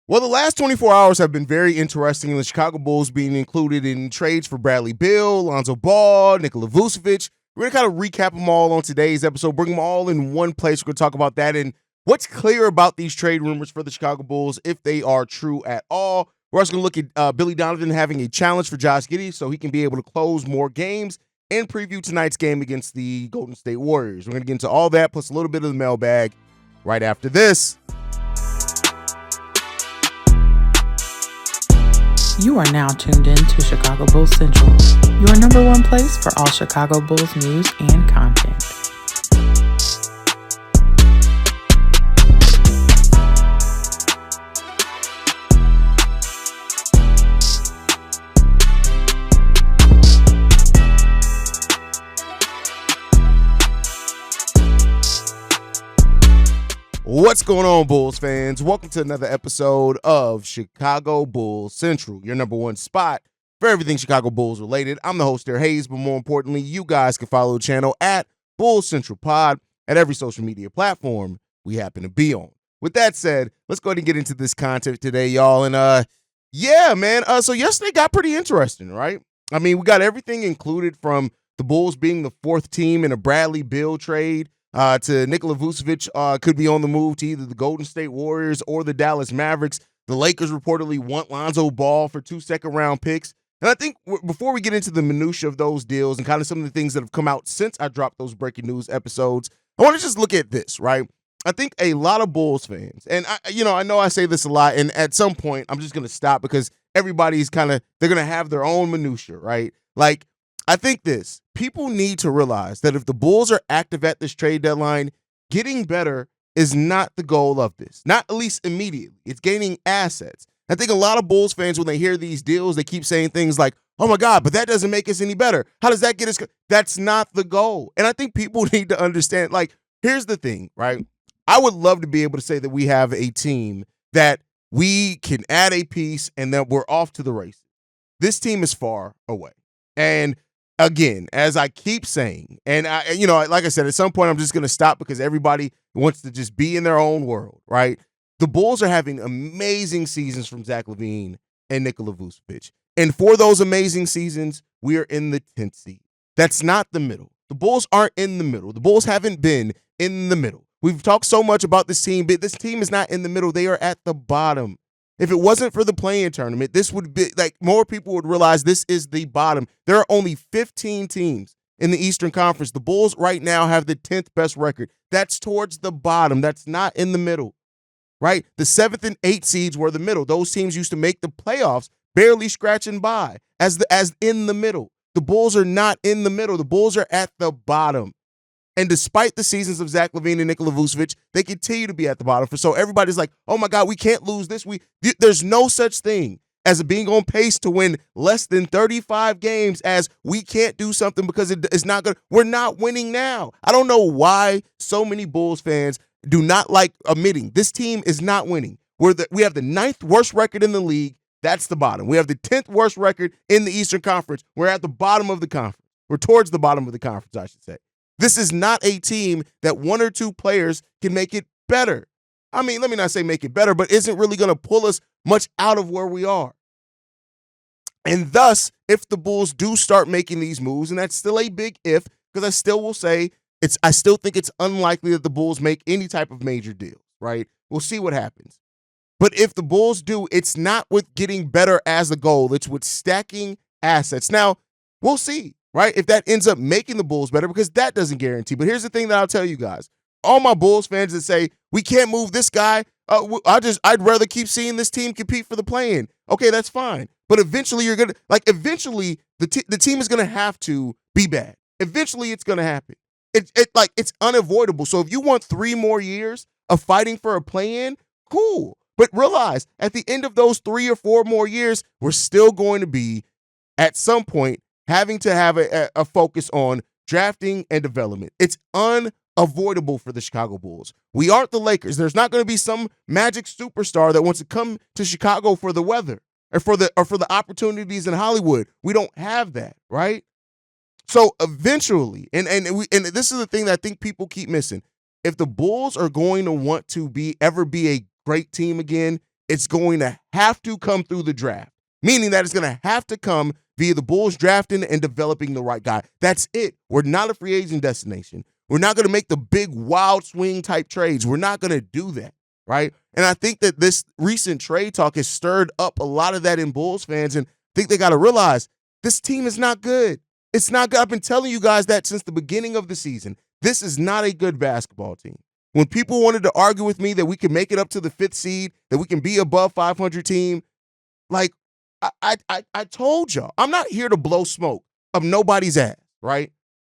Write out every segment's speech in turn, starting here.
Well, the last 24 hours have been very interesting, the Chicago Bulls being included in trades for Bradley Beal, Lonzo Ball, Nikola Vucevic. We're going to kind of recap them all on today's episode, bring them all in one place. We're going to talk about that and what's clear about these trade rumors for the Chicago Bulls, if they are true at all. We're also going to look at Billy Donovan having a challenge for Josh Giddey so he can be able to close more games and preview tonight's game against the Golden State Warriors. We're going to get into all that plus a little bit of the mailbag right after this. You are now tuned in to Chicago Bulls Central, your number one place for all Chicago Bulls news and content. What's going on, Bulls fans? Welcome to another episode of Chicago Bulls Central, your number one spot for everything Chicago Bulls related. I'm the host there, Haize, but more importantly, you guys can follow the channel at Bulls Central Pod at every social media platform we happen to be on. With that said, let's go ahead and get into this content today, y'all. And yeah, man, so yesterday got pretty interesting, right? I mean, we got everything included from the Bulls being the fourth team in a Bradley Beal trade, to Nikola Vucevic could be on the move to either the Golden State Warriors or the Dallas Mavericks. The Lakers reportedly want Lonzo Ball for 2 second-round picks. And I think before we get into the minutia of those deals and kind of some of the things that have come out since I dropped those breaking news episodes, I want to just look at this, right? I think a lot of Bulls fans, and I know I say this a lot, and at some point I'm just going to stop because everybody's they're going to have their own minutia, right? Like, I think people need to realize that if the Bulls are active at this trade deadline, getting better is not the goal of this, not at least immediately. It's gaining assets. I think a lot of Bulls fans, when they hear these deals, they keep saying things like, oh my God, but that doesn't make us any better. How does that get us? That's not the goal. And I think people need to understand, like, here's the thing, right? I would love to be able to say that we have a team that we can add a piece and that we're off to the races. This team is far away. And again, as I keep saying, and like I said, at some point I'm just going to stop because everybody wants to just be in their own world, right? The Bulls are having amazing seasons from Zach LaVine and Nikola Vucevic. And for those amazing seasons, we are in the 10th seed. That's not the middle. The Bulls aren't in the middle. The Bulls haven't been in the middle. We've talked so much about this team, but this team is not in the middle. They are at the bottom. If it wasn't for the play-in tournament, this would be like more people would realize this is the bottom. There are only 15 teams in the Eastern Conference. The Bulls right now have the 10th best record. That's towards the bottom. That's not in the middle, right? The 7th and 8th seeds were the middle. Those teams used to make the playoffs, barely scratching by as in the middle. The Bulls are not in the middle. The Bulls are at the bottom. And despite the seasons of Zach LaVine and Nikola Vucevic, they continue to be at the bottom. So everybody's like, oh my God, we can't lose this. There's no such thing as being on pace to win less than 35 games as we can't do something because it's not good. We're not winning now. I don't know why so many Bulls fans do not like admitting this team is not winning. We have the 9th worst record in the league. That's the bottom. We have the 10th worst record in the Eastern Conference. We're at the bottom of the conference. We're towards the bottom of the conference, I should say. This is not a team that one or two players can make it better. I mean, let me not say make it better, but isn't really going to pull us much out of where we are. And thus, if the Bulls do start making these moves, and that's still a big if, because I still will say I still think it's unlikely that the Bulls make any type of major deal, right? We'll see what happens. But if the Bulls do, it's not with getting better as the goal. It's with stacking assets. Now, we'll see. Right? If that ends up making the Bulls better, because that doesn't guarantee. But here's the thing that I'll tell you guys. All my Bulls fans that say, we can't move this guy, I'd rather keep seeing this team compete for the play-in. Okay, that's fine. But eventually the team is going to have to be bad. Eventually it's going to happen. It's unavoidable. So if you want 3 more years of fighting for a play-in, cool. But realize at the end of those 3 or 4 more years, we're still going to be at some point having to have a focus on drafting and development. It's unavoidable for the Chicago Bulls. We aren't the Lakers. There's not going to be some magic superstar that wants to come to Chicago for the weather or for the opportunities in Hollywood. We don't have that, right? So eventually, and this is the thing that I think people keep missing. If the Bulls are going to want to ever be a great team again, it's going to have to come through the draft, meaning that it's going to have to come via the Bulls drafting and developing the right guy. That's it. We're not a free agent destination. We're not going to make the big wild swing type trades. We're not going to do that, right? And I think that this recent trade talk has stirred up a lot of that in Bulls fans, and I think they got to realize this team is not good. It's not good. I've been telling you guys that since the beginning of the season. This is not a good basketball team. When people wanted to argue with me that we can make it up to the 5th seed, that we can be above 500 team, like I told y'all, I'm not here to blow smoke up nobody's ass, right?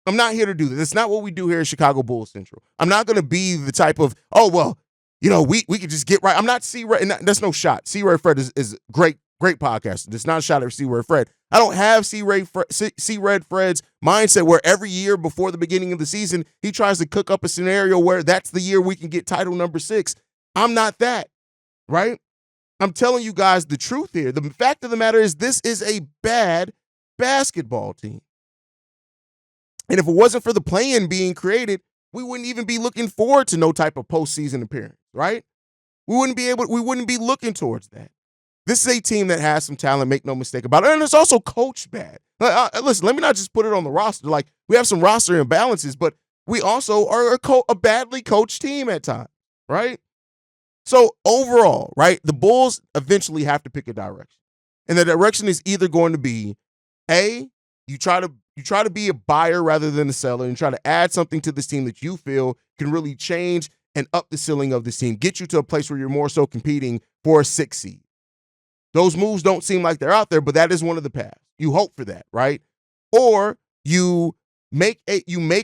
I'm not here to do this. It's not what we do here at Chicago Bulls Central. I'm not going to be the type of, oh, well, you know, we could just get right. I'm not C-Red, and that's no shot. C-Red Fred is great podcast. It's not a shot at C-Red Fred. I don't have C-Red Fred's mindset where every year before the beginning of the season, he tries to cook up a scenario where that's the year we can get title number 6. I'm not that, right? I'm telling you guys the truth here. The fact of the matter is this is a bad basketball team. And if it wasn't for the play-in being created, we wouldn't even be looking forward to no type of postseason appearance, right? We wouldn't be looking towards that. This is a team that has some talent, make no mistake about it. And it's also coached bad. Listen, let me not just put it on the roster. Like, we have some roster imbalances, but we also are a badly coached team at times, right? So overall, right, the Bulls eventually have to pick a direction. And the direction is either going to be, A, you try to be a buyer rather than a seller and try to add something to this team that you feel can really change and up the ceiling of this team, get you to a place where you're more so competing for a 6th seed. Those moves don't seem like they're out there, but that is one of the paths. You hope for that, right? Or you make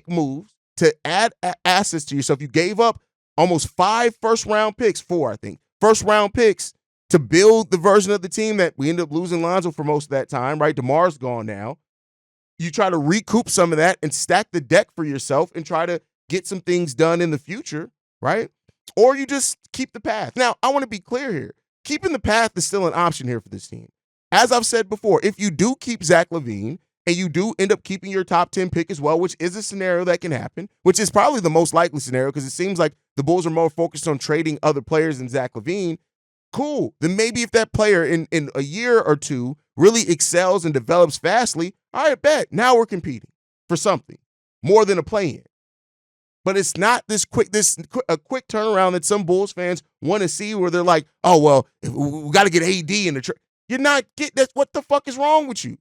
moves to add assets to yourself. You gave up almost 5 first-round picks, 4, I think, first-round picks to build the version of the team that we ended up losing Lonzo for most of that time, right? DeMar's gone now. You try to recoup some of that and stack the deck for yourself and try to get some things done in the future, right? Or you just keep the path. Now, I want to be clear here. Keeping the path is still an option here for this team. As I've said before, if you do keep Zach LaVine and you do end up keeping your top 10 pick as well, which is a scenario that can happen, which is probably the most likely scenario because it seems like the Bulls are more focused on trading other players than Zach LaVine, cool. Then maybe if that player in a year or two really excels and develops fastly, all right, bet. Now we're competing for something more than a play-in. But it's not a quick turnaround that some Bulls fans want to see where they're like, oh, well, we got to get AD in the trade. You're not getting that. What the fuck is wrong with you?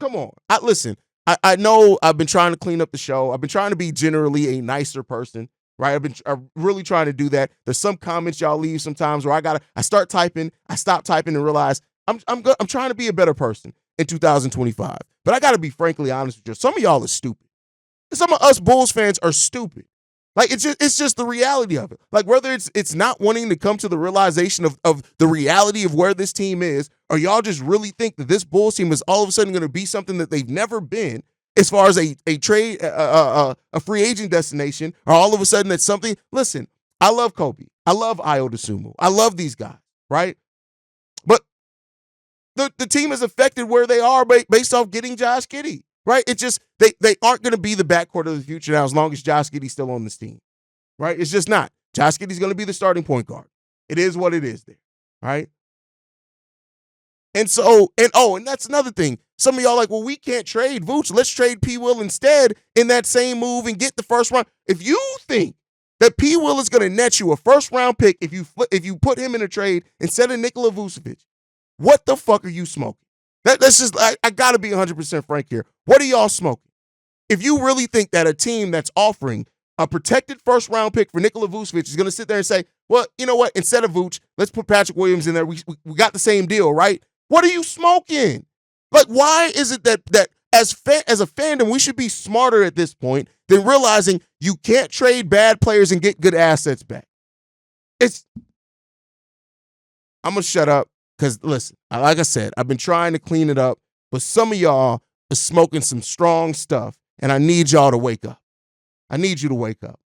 Come on. Listen, I know I've been trying to clean up the show. I've been trying to be generally a nicer person, right? I'm really trying to do that. There's some comments y'all leave sometimes where I start typing, I stop typing and realize I'm trying to be a better person in 2025. But I got to be frankly honest with you. Some of y'all are stupid. Some of us Bulls fans are stupid. Like, it's just the reality of it. Like, whether it's not wanting to come to the realization of the reality of where this team is, or y'all just really think that this Bulls team is all of a sudden going to be something that they've never been as far as a trade, a free agent destination, or all of a sudden that's something. Listen, I love Kobe. I love Ayo Dosunmu. I love these guys, right? But the team is affected where they are based off getting Josh Giddey. Right? It's just they aren't going to be the backcourt of the future now as long as Josh Giddey's still on this team. Right? It's just not. Josh Giddey's going to be the starting point guard. It is what it is there. Right? And so, and that's another thing. Some of y'all like, well, we can't trade Vooch. Let's trade P. Will instead in that same move and get the first round. If you think that P. Will is going to net you a first round pick if you put him in a trade instead of Nikola Vucevic, what the fuck are you smoking? That's just, I got to be 100% frank here. What are y'all smoking? If you really think that a team that's offering a protected first-round pick for Nikola Vucevic is going to sit there and say, well, you know what, instead of Vooch, let's put Patrick Williams in there. We got the same deal, right? What are you smoking? Like, why is it that as a fandom, we should be smarter at this point than realizing you can't trade bad players and get good assets back? I'm going to shut up. Because, listen, like I said, I've been trying to clean it up, but some of y'all are smoking some strong stuff, and I need y'all to wake up. I need you to wake up.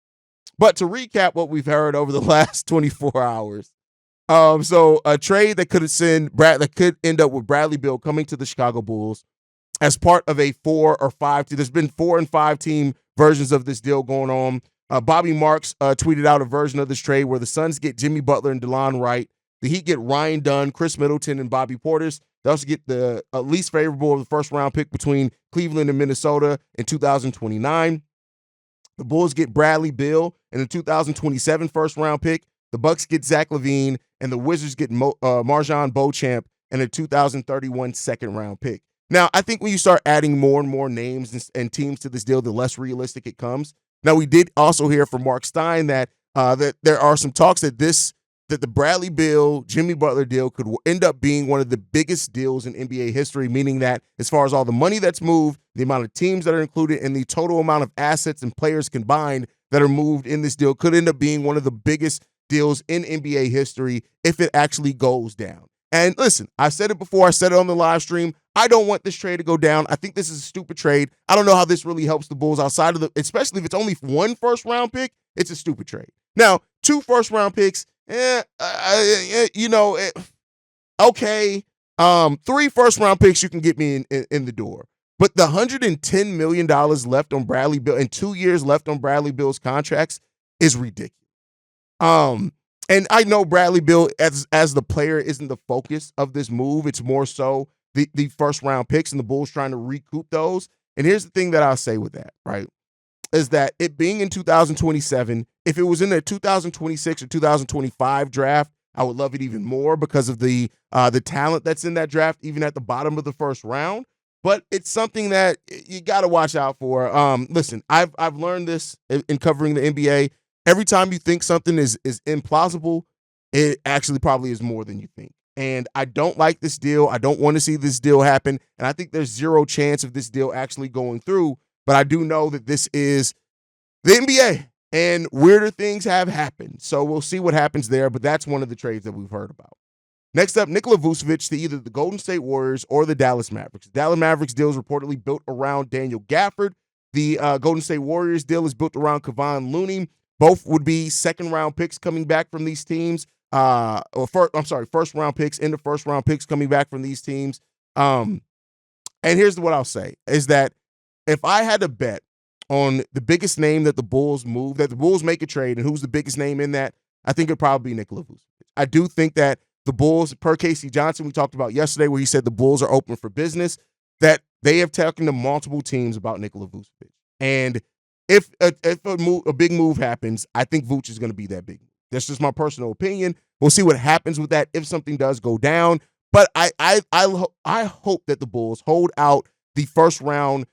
But to recap what we've heard over the last 24 hours, so a trade that could end up with Bradley Beal coming to the Chicago Bulls as part of a 4 or 5 team. There's been 4 and 5 team versions of this deal going on. Bobby Marks tweeted out a version of this trade where the Suns get Jimmy Butler and DeLon Wright. The Heat get Ryan Dunn, Chris Middleton, and Bobby Portis. They also get the least favorable of the first-round pick between Cleveland and Minnesota in 2029. The Bulls get Bradley Beal and the 2027 first-round pick. The Bucks get Zach LaVine, and the Wizards get Marjon Beauchamp and a 2031 second-round pick. Now, I think when you start adding more and more names and teams to this deal, the less realistic it comes. Now, we did also hear from Mark Stein that there are some talks that the Bradley Beal, Jimmy Butler deal could end up being one of the biggest deals in NBA history, meaning that as far as all the money that's moved, the amount of teams that are included, and the total amount of assets and players combined that are moved in this deal could end up being one of the biggest deals in NBA history if it actually goes down. And listen, I've said it before. I said it on the live stream. I don't want this trade to go down. I think this is a stupid trade. I don't know how this really helps the Bulls outside of especially if it's only one first-round pick, it's a stupid trade. Now, 2 first-round picks, okay. 3 first-round picks you can get me in the door. But the $110 million left on Bradley Beal and 2 years left on Bradley Beal's contracts is ridiculous. And I know Bradley Beal as the player isn't the focus of this move. It's more so the first round picks and the Bulls trying to recoup those. And here's the thing that I'll say with that, right, is that it being in 2027, if it was in the 2026 or 2025 draft, I would love it even more because of the talent that's in that draft, even at the bottom of the first round. But it's something that you got to watch out for. Listen, I've learned this in covering the NBA. Every time you think something is implausible, it actually probably is more than you think. And I don't like this deal. I don't want to see this deal happen. And I think there's 0 chance of this deal actually going through. But I do know that this is the NBA and weirder things have happened. So we'll see what happens there. But that's one of the trades that we've heard about. Next up, Nikola Vucevic to either the Golden State Warriors or the Dallas Mavericks. The Dallas Mavericks deal is reportedly built around Daniel Gafford. The Golden State Warriors deal is built around Kevon Looney. Both would be second-round picks coming back from these teams. First-round picks and the first-round picks coming back from these teams. And here's what I'll say, is that if I had to bet on the biggest name that the Bulls move, that the Bulls make a trade, and who's the biggest name in that, I think it'd probably be Nikola Vucevic. I do think that the Bulls, per Casey Johnson, we talked about yesterday, where he said the Bulls are open for business, that they have talked to multiple teams about Nikola Vucevic. And if a big move happens, I think Vooch is going to be that big move. That's just my personal opinion. We'll see what happens with that if something does go down. But I hope that the Bulls hold out the first round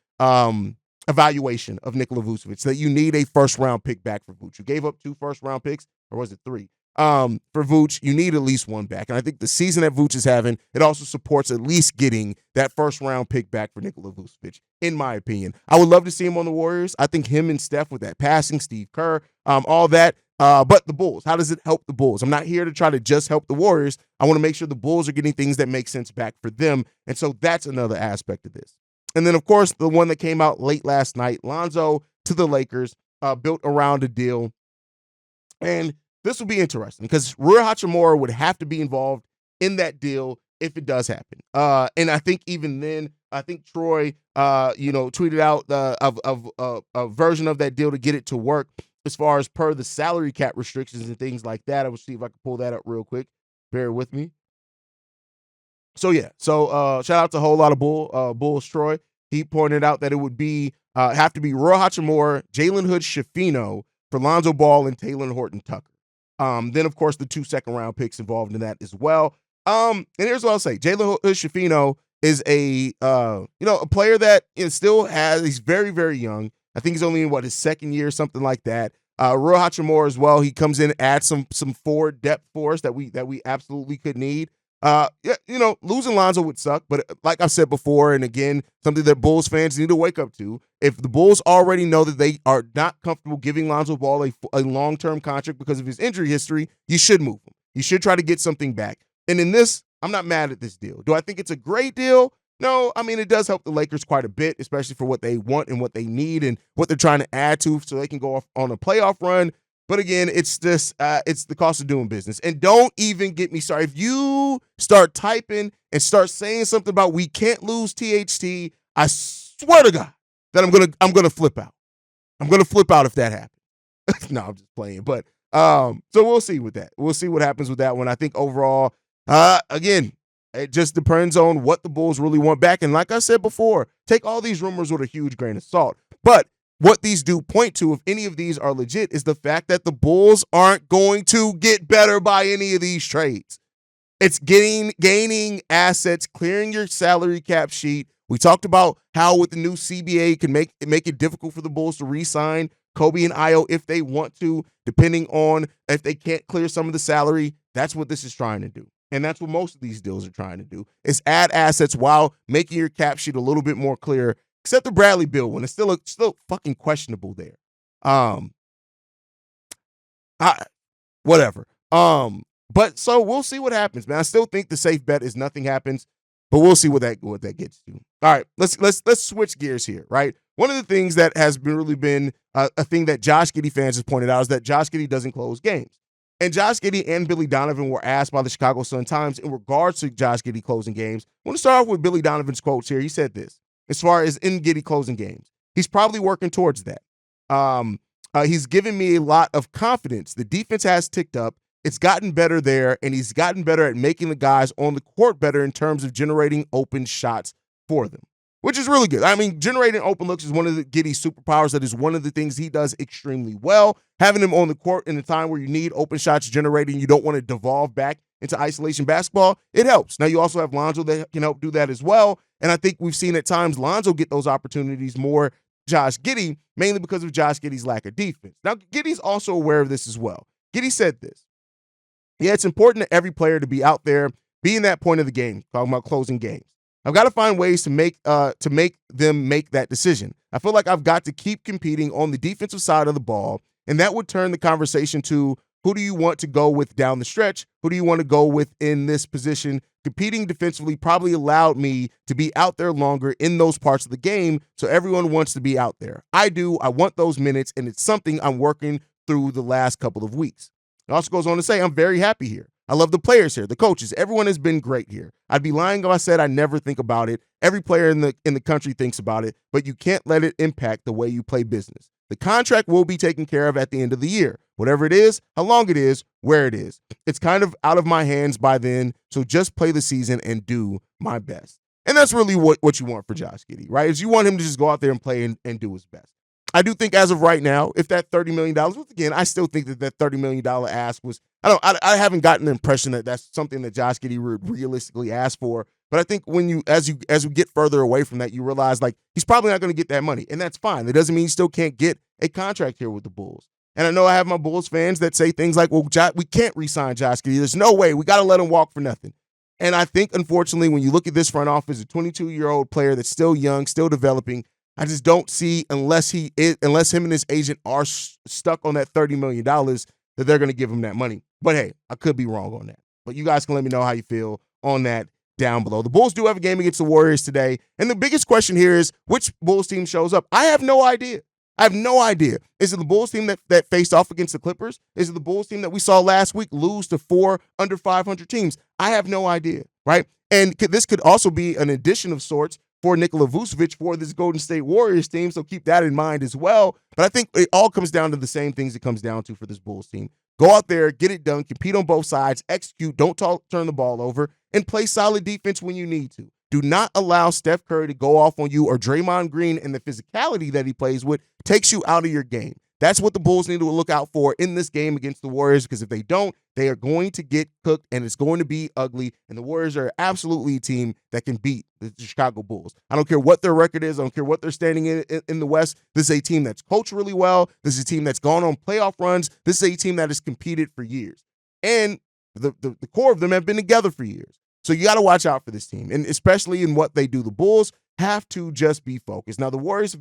evaluation of Nikola Vucevic, so that you need a first round pick back for Vooch. You gave up 2 first round picks, or was it 3? For Vooch, you need at least 1 back. And I think the season that Vooch is having, it also supports at least getting that first-round pick back for Nikola Vucevic, in my opinion. I would love to see him on the Warriors. I think him and Steph with that passing, Steve Kerr, all that. But the Bulls, how does it help the Bulls? I'm not here to try to just help the Warriors. I want to make sure the Bulls are getting things that make sense back for them. And so that's another aspect of this. And then, of course, the one that came out late last night, Lonzo to the Lakers, built around a deal. And this will be interesting because Rui Hachimura would have to be involved in that deal if it does happen. And I think even then, I think Troy, tweeted out a version of that deal to get it to work as far as per the salary cap restrictions and things like that. I will see if I can pull that up real quick. Bear with me. So, yeah. So, shout out to a whole lot of Bulls Troy. He pointed out that it would be have to be Rui Hachimura, Jalen Hood-Schifino for Lonzo Ball and Taylor Horton-Tucker. Then, of course, the 2 second-round picks involved in that as well. And here's what I'll say. Jalen Hood-Schifino is a player that still has, he's very, very young. I think he's only in, his second year, something like that. Rui Hachimura as well. He comes in, adds some forward depth for us that we absolutely could need. Losing Lonzo would suck, but like I've said before, and again, something that Bulls fans need to wake up to. If the Bulls already know that they are not comfortable giving Lonzo Ball a long-term contract because of his injury history, you should move him. You should try to get something back. And in this, I'm not mad at this deal. Do I think it's a great deal? No, I mean, it does help the Lakers quite a bit, especially for what they want and what they need and what they're trying to add to so they can go off on a playoff run. But again, it's just it's the cost of doing business. And don't even get me started. If you start typing and start saying something about we can't lose THT, I swear to God that I'm gonna flip out. I'm gonna flip out if that happens. No, I'm just playing. But So we'll see with that. We'll see what happens with that one. I think overall, again, it just depends on what the Bulls really want back. And like I said before, take all these rumors with a huge grain of salt. But what these do point to, if any of these are legit, is the fact that the Bulls aren't going to get better by any of these trades. It's gaining assets, clearing your salary cap sheet. We talked about how with the new CBA can make it difficult for the Bulls to re-sign Kobe and Io if they want to, depending on if they can't clear some of the salary. That's what this is trying to do. And that's what most of these deals are trying to do, is add assets while making your cap sheet a little bit more clear, except the Bradley Beal one. It's still fucking questionable there. Whatever. But so we'll see what happens, man. I still think the safe bet is nothing happens, but we'll see what that gets to. All right, let's switch gears here, right? One of the things that has really been a thing that Josh Giddey fans have pointed out is that Josh Giddey doesn't close games. And Josh Giddey and Billy Donovan were asked by the Chicago Sun-Times in regards to Josh Giddey closing games. I want to start off with Billy Donovan's quotes here. He said this, as far as in Giddey closing games. He's probably working towards that. He's given me a lot of confidence. The defense has ticked up. It's gotten better there, and he's gotten better at making the guys on the court better in terms of generating open shots for them, which is really good. I mean, generating open looks is one of the Giddey's superpowers. That is one of the things he does extremely well. Having him on the court in a time where you need open shots generated and you don't want to devolve back into isolation basketball, it helps. Now, you also have Lonzo that can help do that as well, and I think we've seen at times Lonzo get those opportunities more Josh Giddey, mainly because of Josh Giddey's lack of defense. Now, Giddey's also aware of this as well. Giddey said this. Yeah, it's important to every player to be out there, be in that point of the game, talking about closing games. I've got to find ways to make them make that decision. I feel like I've got to keep competing on the defensive side of the ball, and that would turn the conversation to who do you want to go with down the stretch? Who do you want to go with in this position? Competing defensively probably allowed me to be out there longer in those parts of the game, so everyone wants to be out there. I do. I want those minutes, and it's something I'm working through the last couple of weeks. It also goes on to say, I'm very happy here. I love the players here, the coaches. Everyone has been great here. I'd be lying if I said I never think about it. Every player in the country thinks about it, but you can't let it impact the way you play business. The contract will be taken care of at the end of the year. Whatever it is, how long it is, where it is. It's kind of out of my hands by then, so just play the season and do my best. And that's really what you want for Josh Giddey, right? Is you want him to just go out there and play and do his best. I do think as of right now, if that $30 million, once again, I still think that $30 million ask was, I haven't gotten the impression that that's something that Josh Giddey would realistically ask for. But I think as we get further away from that, you realize like he's probably not going to get that money, and that's fine. That doesn't mean he still can't get a contract here with the Bulls. And I know I have my Bulls fans that say things like, well, we can't re-sign Josh Giddey. There's no way. We got to let him walk for nothing. And I think, unfortunately, when you look at this front office, a 22-year-old player that's still young, still developing, I just don't see, unless him and his agent are stuck on that $30 million, that they're going to give him that money. But hey, I could be wrong on that. But you guys can let me know how you feel on that down below. The Bulls do have a game against the Warriors today. And the biggest question here is, which Bulls team shows up? I have no idea. Is it the Bulls team that faced off against the Clippers? Is it the Bulls team that we saw last week lose to 4 under 500 teams? I have no idea, right? And this could also be an addition of sorts for Nikola Vucevic for this Golden State Warriors team, so keep that in mind as well. But I think it all comes down to the same things it comes down to for this Bulls team. Go out there, get it done, compete on both sides, execute, don't turn the ball over, and play solid defense when you need to. Do not allow Steph Curry to go off on you, or Draymond Green and the physicality that he plays with takes you out of your game. That's what the Bulls need to look out for in this game against the Warriors, because if they don't, they are going to get cooked and it's going to be ugly. And the Warriors are absolutely a team that can beat the Chicago Bulls. I don't care what their record is. I don't care what they're standing in the West. This is a team that's coached really well. This is a team that's gone on playoff runs. This is a team that has competed for years. And the core of them have been together for years. So you got to watch out for this team, and especially in what they do. The Bulls have to just be focused. Now, the Warriors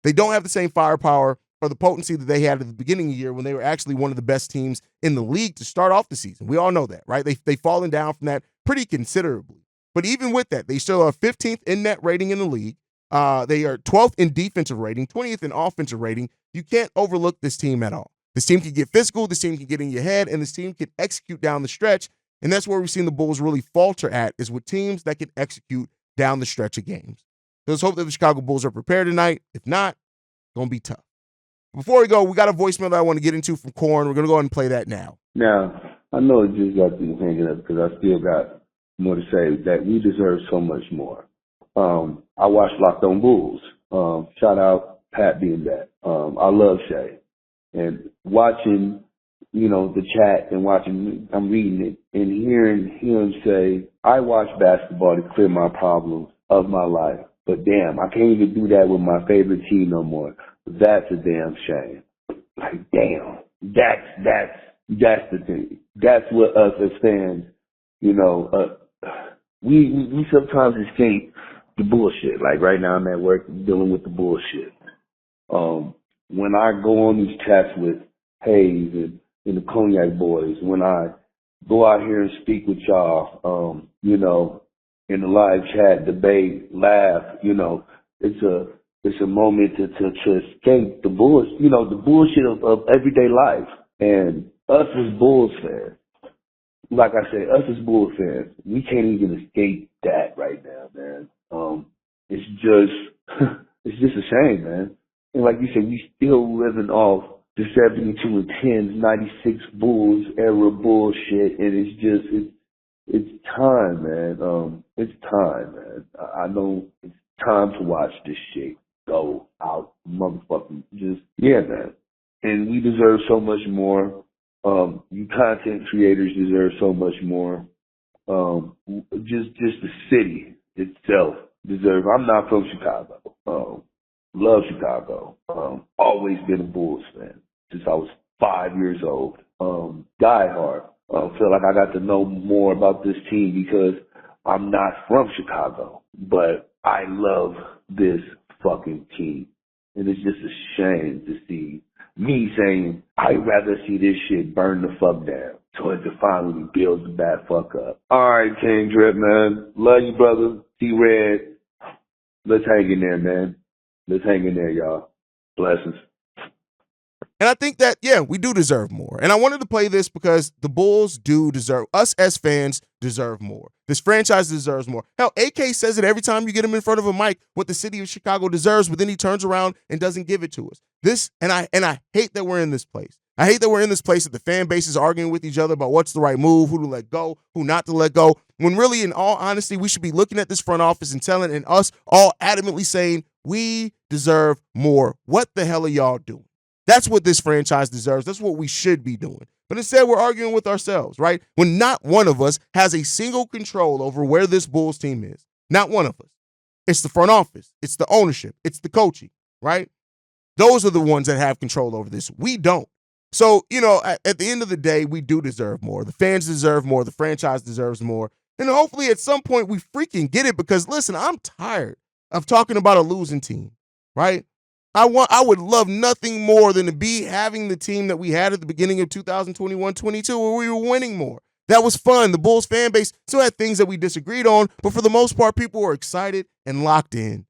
they don't have the same firepower or the potency that they had at the beginning of the year when they were actually one of the best teams in the league to start off the season. We all know that, right? They've fallen down from that pretty considerably. But even with that, they still are 15th in net rating in the league. They are 12th in defensive rating, 20th in offensive rating. You can't overlook this team at all. This team can get physical, this team can get in your head, and this team can execute down the stretch. And that's where we've seen the Bulls really falter at, is with teams that can execute down the stretch of games. So let's hope that the Chicago Bulls are prepared tonight. If not, it's going to be tough. Before we go, we got a voicemail that I want to get into from Corn. We're going to go ahead and play that now. Now, I know it just got me hanging up because I still got more to say that we deserve so much more. I watched Locked On Bulls. Shout out Pat being that. I love Shay. And watching, the chat and I'm reading it and hearing him say, I watch basketball to clear my problems of my life. But damn, I can't even do that with my favorite team no more. That's a damn shame. Like, damn. That's the thing. That's what us as fans, we sometimes escape the bullshit. Like right now I'm at work dealing with the bullshit. When I go on these chats with Haize and the Cognac Boys, when I go out here and speak with y'all, in the live chat, debate, laugh, it's a moment to escape the bullshit, the bullshit of everyday life. And us as Bulls fans, like I said, us as Bulls fans, we can't even escape that right now, man. It's just a shame, man. And like you said, we still living off the 72 and 10s, 96 Bulls era bullshit, and it's time, man. It's time, man. I know it's time to watch this shit go out, motherfucking man. And we deserve so much more. You content creators deserve so much more. Just the city itself deserves. I'm not from Chicago. Love Chicago. Always been a Bulls fan since I was 5 years old. Die hard. Feel like I got to know more about this team because I'm not from Chicago, but I love this fucking team. And it's just a shame to see me saying, I'd rather see this shit burn the fuck down so it can finally build the bad fuck up. All right, King Drip, man. Love you, brother. T-Red. Let's hang in there, man. Let's hang in there, y'all. Blessings. And I think that, we do deserve more. And I wanted to play this because the Bulls do deserve, us as fans deserve more. This franchise deserves more. Hell, AK says it every time you get him in front of a mic, what the city of Chicago deserves, but then he turns around and doesn't give it to us. And I hate that we're in this place. I hate that we're in this place that the fan base is arguing with each other about what's the right move, who to let go, who not to let go, when really, in all honesty, we should be looking at this front office and telling, and us all adamantly saying, we deserve more. What the hell are y'all doing? That's what this franchise deserves. That's what we should be doing. But instead, we're arguing with ourselves, right? When not one of us has a single control over where this Bulls team is. Not one of us. It's the front office. It's the ownership. It's the coaching, right? Those are the ones that have control over this. We don't. So, at the end of the day, we do deserve more. The fans deserve more. The franchise deserves more. And hopefully at some point we freaking get it because, listen, I'm tired of talking about a losing team, right? I would love nothing more than to be having the team that we had at the beginning of 2021-22 where we were winning more. That was fun. The Bulls fan base still had things that we disagreed on, but for the most part, people were excited and locked in.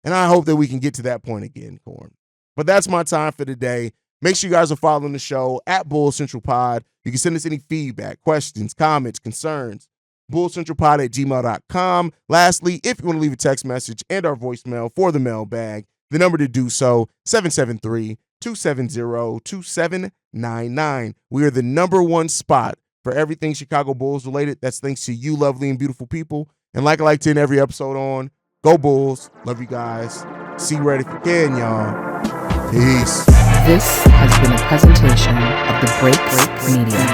And I hope that we can get to that point again, Corn. But that's my time for today. Make sure you guys are following the show at Bulls Central Pod. You can send us any feedback, questions, comments, concerns. bullcentralpod@gmail.com. Lastly, if you want to leave a text message and our voicemail for the mailbag, the number to do so, 773-270-2799. We are the number one spot for everything Chicago Bulls related. That's thanks to you, lovely and beautiful people. And like I like to end every episode on, go Bulls. Love you guys. See you right if you can, y'all. Peace. This has been a presentation of the Break Media.